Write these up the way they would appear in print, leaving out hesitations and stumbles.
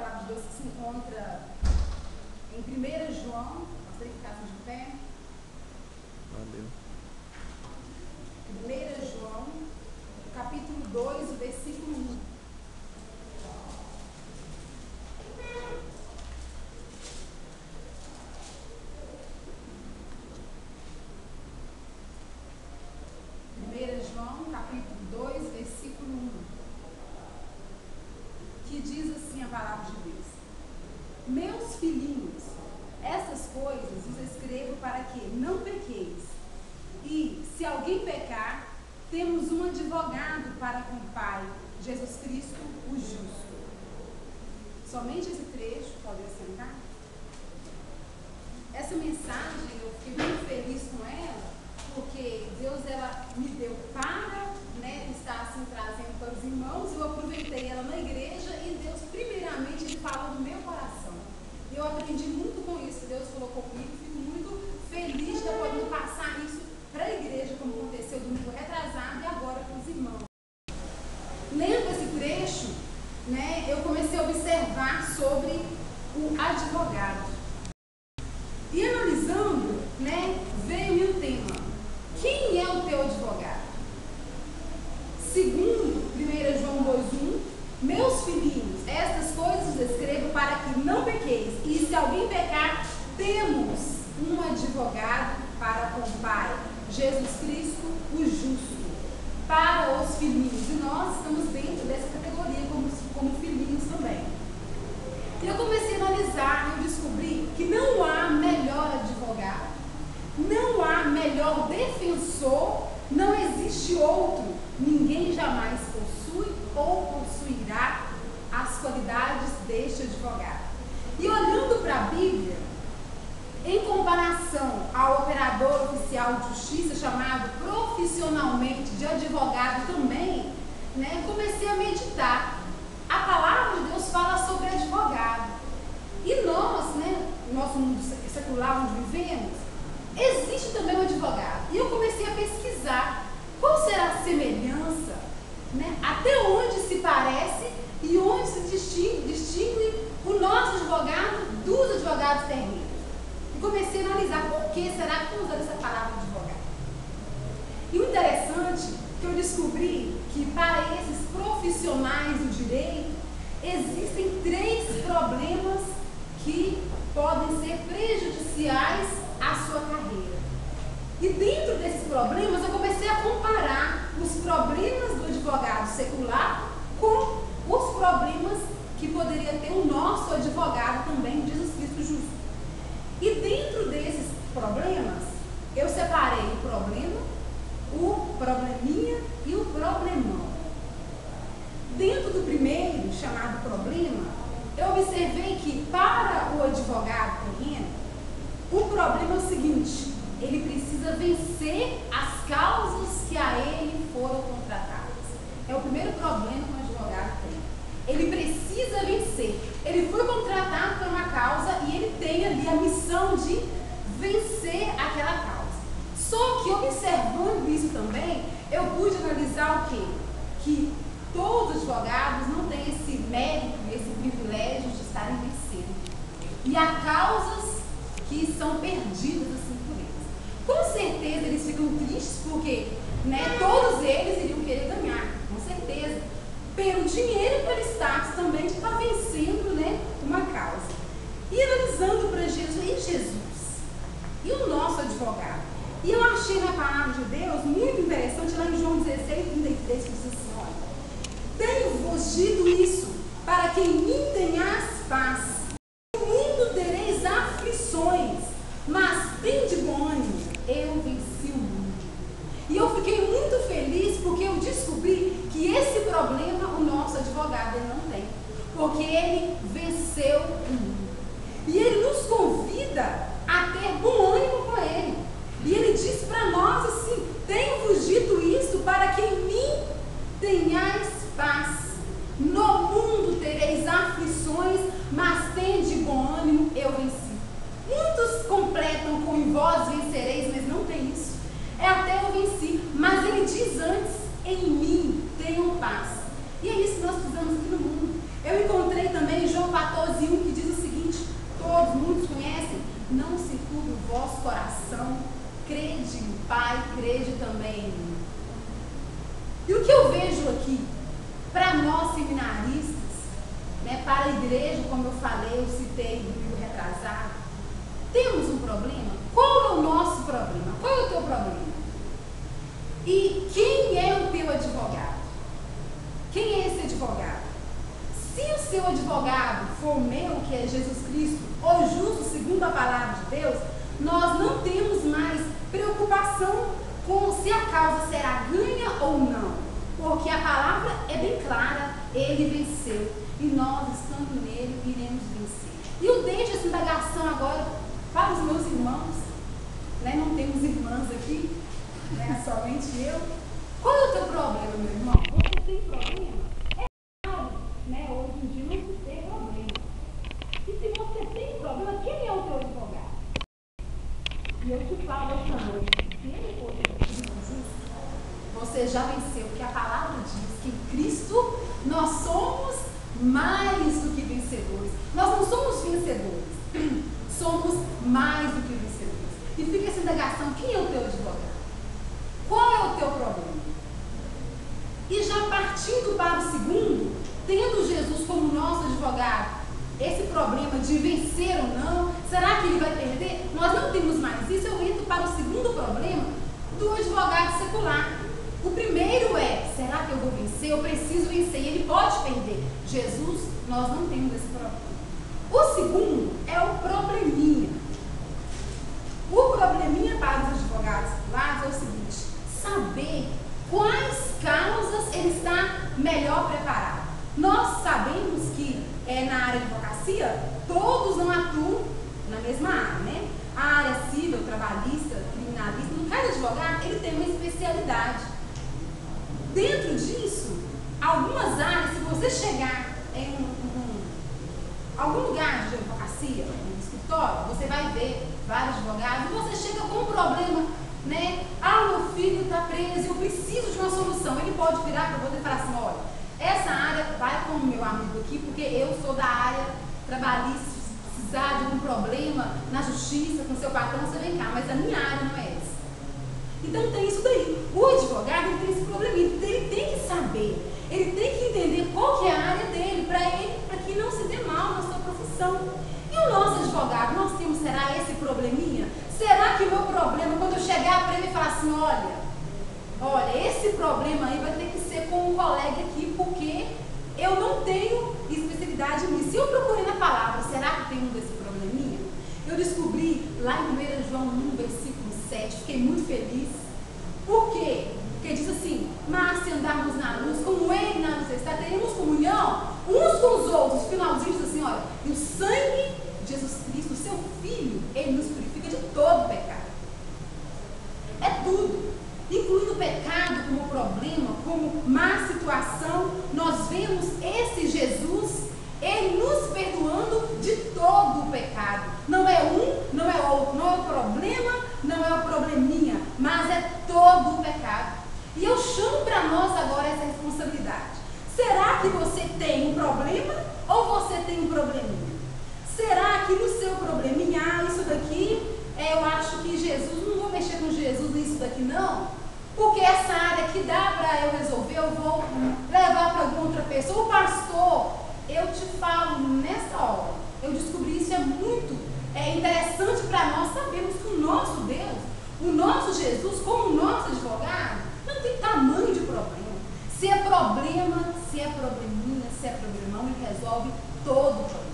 palavra de Deus que se encontra em 1 João, gostaria que ficasse de pé. Valeu. 1 João, capítulo 2, o versículo 1. João, capítulo 2, versículo 1, que diz assim a palavra de Deus: Meus filhinhos, essas coisas os escrevo para que não pequeis. E, se alguém pecar, temos um advogado para com o Pai, Jesus Cristo, o justo. Somente esse trecho, pode assentar? Essa mensagem, eu fiquei muito feliz com ela, porque Deus me deu para estar assim trazendo para os irmãos. Eu aproveitei ela na igreja e Deus primeiramente Ele falou no meu coração. Eu aprendi muito com isso, Deus colocou comigo, fico muito feliz de estar podendo passar isso para a igreja, como aconteceu domingo retrasado e agora com os irmãos. Lendo esse trecho, eu comecei a observar sobre o advogado. E analisando, veio-me o tema: quem é o teu advogado? Segundo 1 João 2,1, meus filhinhos, estas coisas escrevo para que não pequeis, e se alguém pecar, temos um advogado para com o Pai, Jesus Cristo, o justo, para os filhinhos. E nós estamos dentro dessa categoria como filhinhos também. E eu comecei a analisar e eu descobri que não há melhor advogado, não há melhor defensor, não existe outro. Ninguém jamais possui ou possuirá as qualidades deste advogado. E olhando para a Bíblia, em comparação ao operador oficial de justiça, chamado profissionalmente de advogado também, comecei a meditar. A palavra de Deus fala sobre advogado. E nós, no nosso mundo secular onde vivemos, existe também um advogado. E eu comecei a pesquisar qual será a semelhança, até onde se parece e onde se distingue o nosso advogado dos advogados terrenos. E comecei a analisar por que será que usar essa palavra advogado. E o interessante é que eu descobri que para esses profissionais do direito existem 3 problemas que podem ser prejudiciais à sua carreira. E dentro desses problemas eu comecei a comparar os problemas do advogado secular com os problemas que poderia ter o nosso advogado também, Jesus Cristo justo. E dentro desses problemas eu separei o problema, o probleminha e o problemão. Dentro do primeiro, chamado problema, eu observei que para o advogado terreno, o problema é o seguinte: ele precisa vencer as causas que a ele foram contratadas. É o primeiro problema que o advogado tem. Ele precisa vencer. Ele foi contratado por uma causa e ele tem ali a missão de vencer aquela causa. Só que observando isso também, eu pude analisar o quê? Que todos os advogados não têm esse mérito, esse privilégio de estarem vencendo. E há causas que são perdidas assim por eles. Com certeza eles ficam tristes porque todos eles iriam querer ganhar, com certeza, pelo dinheiro e pelo status também de estar vencendo uma causa. E analisando para Jesus, e Jesus? E o nosso advogado? E eu achei na palavra de Deus muito interessante, lá em João 16, 33, que diz assim: olha, tenho-vos dito isso, para que em mim tenhas paz. No mundo tereis aflições, mas tende bom ânimo, eu venci o mundo. E eu fiquei muito feliz porque eu descobri que esse problema o nosso advogado ele não tem, porque ele venceu o mundo. E ele nos convida a ter bom ânimo com ele. E ele diz para nós assim: tenho-vos dito isto para que em mim tenhais paz. No mundo tereis aflições, mas Pai, crede também em mim. E o que eu vejo aqui, para nós seminaristas, né, para a igreja, como eu falei, eu citei no domingo retrasado, temos um problema? Qual é o nosso problema? Qual é o teu problema? E quem é o teu advogado? Quem é esse advogado? Se o seu advogado for o meu, que é Jesus Cristo, o justo segundo a palavra de Deus, nós não temos mais preocupação com se a causa será ganha ou não, porque a palavra é bem clara, ele venceu, e nós, estando nele, iremos vencer. E eu deixo essa indagação agora para os meus irmãos, né? Não temos irmãs aqui, né? Somente eu. Qual é o teu problema, meu irmão? Você tem problema? É claro, né? Hoje em dia não se tem problema. E se você tem problema, quem é o teu advogado? E eu te falo esta noite, se ele for Jesus, você já venceu, porque a palavra diz que em Cristo nós somos mais do que vencedores. Nós não somos vencedores, somos mais do que vencedores. E fica essa indagação, quem é o teu advogado? Qual é o teu problema? E já partindo para o segundo, tendo Jesus como nosso advogado, esse problema de vencer ou não, será que ele vai perder? Nós não temos mais isso. Eu entro para o segundo problema do advogado secular. O primeiro é, será que eu vou vencer? Eu preciso vencer, e ele pode perder. Jesus, nós não temos esse problema. O segundo é o probleminha. O probleminha para os advogados seculares é o seguinte: saber quais causas ele está melhor preparado. Nós sabemos que na área de advocacia, todos não atuam na mesma área, né? A área civil, trabalhista, criminalista, cada advogado ele tem uma especialidade. Dentro disso, algumas áreas, se você chegar em algum lugar de advocacia, um escritório, você vai ver vários advogados e você chega com um problema, né? Ah, meu filho está preso, eu preciso de uma solução. Ele pode virar para você e falar assim: olha, essa área vai com o meu amigo aqui, porque eu sou da área trabalhista, se precisar de algum problema na justiça com seu patrão, você vem cá, mas a minha área não é essa. Então tem isso daí. O advogado ele tem esse probleminha, ele tem que saber, ele tem que entender qual que é a área dele, para que não se dê mal na sua profissão. E o nosso advogado, nós temos, será esse probleminha? Será que o meu problema, quando eu chegar para ele e falar assim: olha, esse problema aí vai ter que ser com um colega aqui, porque eu não tenho especialidade nisso. Se eu procurei na palavra, será que tem um desse probleminha? Eu descobri lá em 1 João 1, versículo 7, fiquei muito feliz. Por quê? Porque diz assim: mas se andarmos na luz, como ele na luz está, teremos comunhão uns com os outros. Finalzinho diz assim: olha, e o sangue de Jesus Cristo, seu Filho, ele nos purifica de todo pecado. É tudo, incluindo o pecado como problema, como má situação. Nós vemos esse Jesus, ele nos perdoando de todo o pecado. Não é um, não é outro, não é o problema, não é o probleminha, mas é todo o pecado. E eu chamo para nós agora essa responsabilidade. Será que você tem um problema ou você tem um probleminha? Será que no seu probleminha, isso daqui, eu acho que Jesus, não vou mexer com Jesus nisso daqui não, porque essa área que dá para eu resolver, eu vou levar para alguma outra pessoa. O pastor, eu te falo nessa hora, eu descobri isso, é muito interessante para nós sabermos que o nosso Deus, o nosso Jesus, como o nosso advogado, não tem tamanho de problema. Se é problema, se é probleminha, se é problemão, ele resolve todo o problema.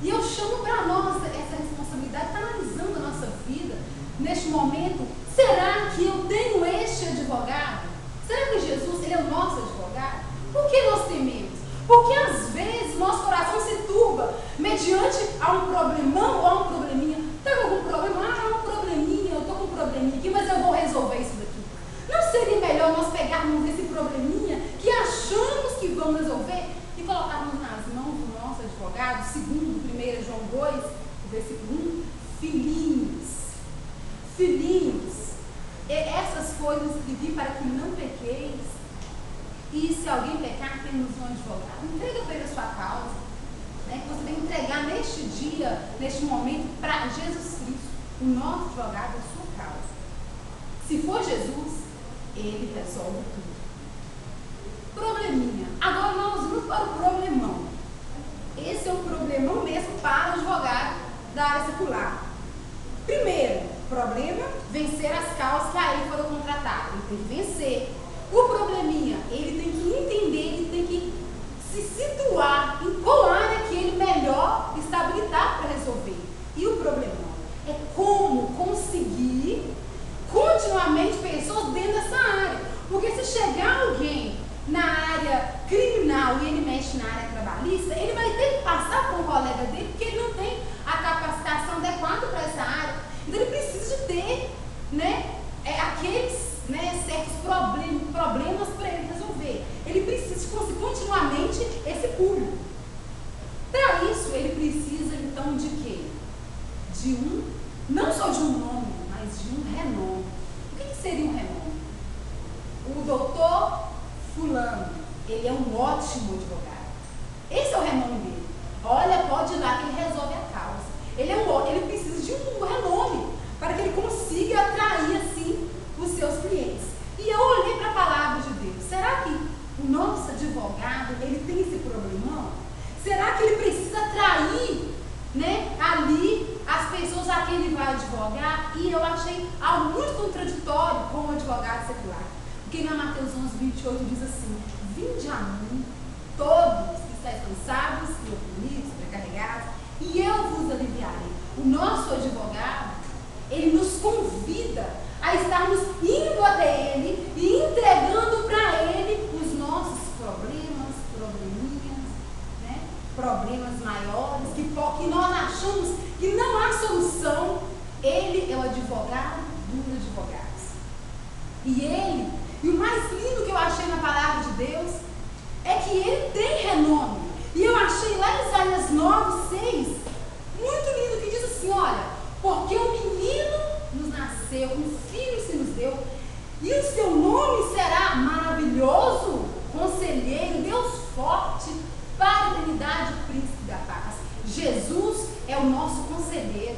E eu chamo para nós essa responsabilidade, está analisando a nossa vida neste momento. Será que eu tenho este advogado? Será que Jesus, ele é o nosso advogado? Por que nós tememos? Porque às vezes nosso coração se turba mediante a um problemão ou a um probleminha. Está com algum problema? Ah, é um probleminha, eu estou com um probleminha aqui, mas eu vou resolver isso daqui. Não seria melhor nós pegarmos esse probleminha que achamos que vamos resolver e colocarmos nas mãos do nosso advogado, segundo 1 João 2, versículo 1, filhinhos. Filhinhos, essas coisas escrevi para que não pequeis, e se alguém pecar, temos um advogado. Entrega para ele a sua causa, né, que você vai entregar neste dia, neste momento, para Jesus Cristo, o nosso advogado, a sua causa. Se for Jesus, ele resolve tudo. Probleminha. Agora nós vamos para o problemão. Esse é um problemão mesmo para o advogado da área secular. Primeiro, problema, vencer as causas que a ele foram contratadas. Ele tem que vencer. O probleminha, ele tem que entender, ele tem que se situar em qual área que ele melhor está habilitado para resolver. E o problemão é como conseguir continuamente pessoas dentro dessa área. Porque se chegar alguém na área criminal e ele mexe na área trabalhista, ele vai ter que passar por um colega dele, porque ele não tem a capacitação adequada para essa área. Então ele precisa de ter, aqueles, certos problemas para ele resolver. Ele precisa de continuamente esse público. Para isso, ele precisa então de quê? Não só de um nome, mas de um renome. O que seria um renome? O doutor fulano, ele é um ótimo advogado. Esse é o renome dele. Olha, pode ir lá que ele resolve a causa. Ele precisa de um renome para que ele consiga atrair assim os seus clientes. E eu olhei para a palavra de Deus. Será que o nosso advogado, ele tem esse problemão? Será que ele precisa atrair, ali as pessoas a quem ele vai advogar? E eu achei algo muito contraditório com o advogado secular. Porque na Mateus 11:28 diz assim: vinde a mim, todos que estáis cansados e oprimidos, sobrecarregados, e eu vos aliviarei. O nosso advogado, ele nos convida a estarmos indo até ele e entregando para ele os nossos problemas maiores, que nós achamos que não há solução. Ele é o advogado dos advogados. E o mais lindo que eu achei na palavra de Deus é que ele tem renome. E eu achei lá em Isaías 9:6 muito lindo, que diz assim: olha, porque um menino nos nasceu, um filho se nos deu, e o seu nome será maravilhoso, conselheiro, Deus forte, para a eternidade, príncipe da paz. Jesus é o nosso conselheiro.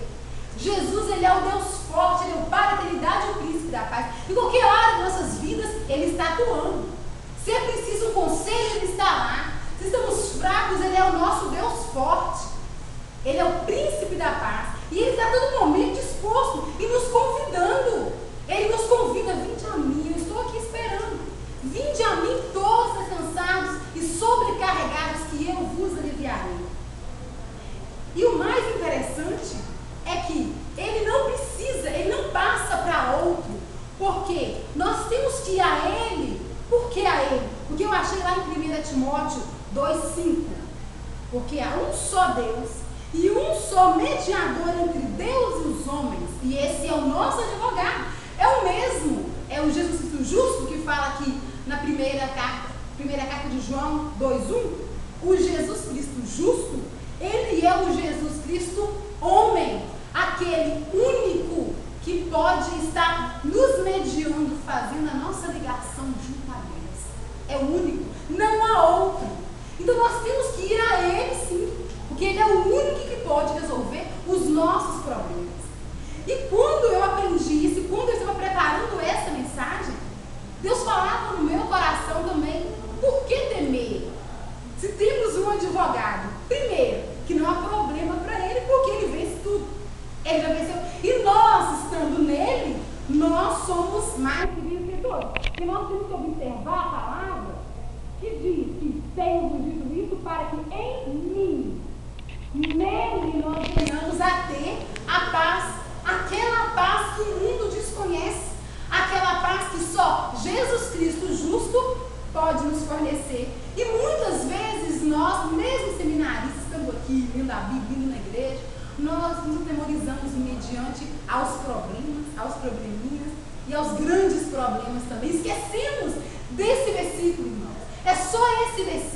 Jesus, ele é o Deus forte, ele é o para a eternidade e o príncipe da paz. Em qualquer área de nossas vidas, ele está atuando. Se é preciso um conselho, ele está lá. Se estamos fracos, ele é o nosso Deus forte. Ele é o príncipe da paz. E ele está a todo momento disposto e nos convidando. Ele nos convida: vinde a mim, eu estou aqui esperando. Vinde a mim todos cansados e sobrecarregados, que eu vos aliviarei. E o mais interessante é que ele não passa para outro, porque nós temos que ir a ele. Por que a ele? Porque eu achei lá em 1 Timóteo 2:5, porque há um só Deus e um só mediador entre Deus e os homens, e esse é o nosso advogado, é o mesmo, é o Jesus Cristo justo, que fala aqui na primeira carta de João 2:1, o Jesus Cristo justo, ele é o Jesus Cristo homem, aquele único que pode estar nos mediando, fazendo a nossa ligação junto a Deus. É o único, não há outro. Então nós temos que ir a ele sim, porque ele é o único que pode resolver os nossos problemas. E quando eu aprendi isso, quando eu estava preparando essa mensagem, Deus falava no meu coração também: por que temer? Se temos um advogado, primeiro, que não há problema para ele, porque ele vence tudo. Ele já venceu. E nós, estando nele, nós somos mais que vencedores. E nós temos que observar a palavra que diz que temos dito isso para que em mim, nele, nós venhamos a ter a paz, aquela paz que o mundo desconhece, aquela paz que só Jesus Cristo justo pode nos fornecer. E muitas vezes nós, mesmo seminaristas, estamos aqui lendo a Bíblia, indo na igreja, nós nos memorizamos mediante aos problemas, aos probleminhas e aos grandes problemas também. Esquecemos desse versículo, irmãos. É só esse versículo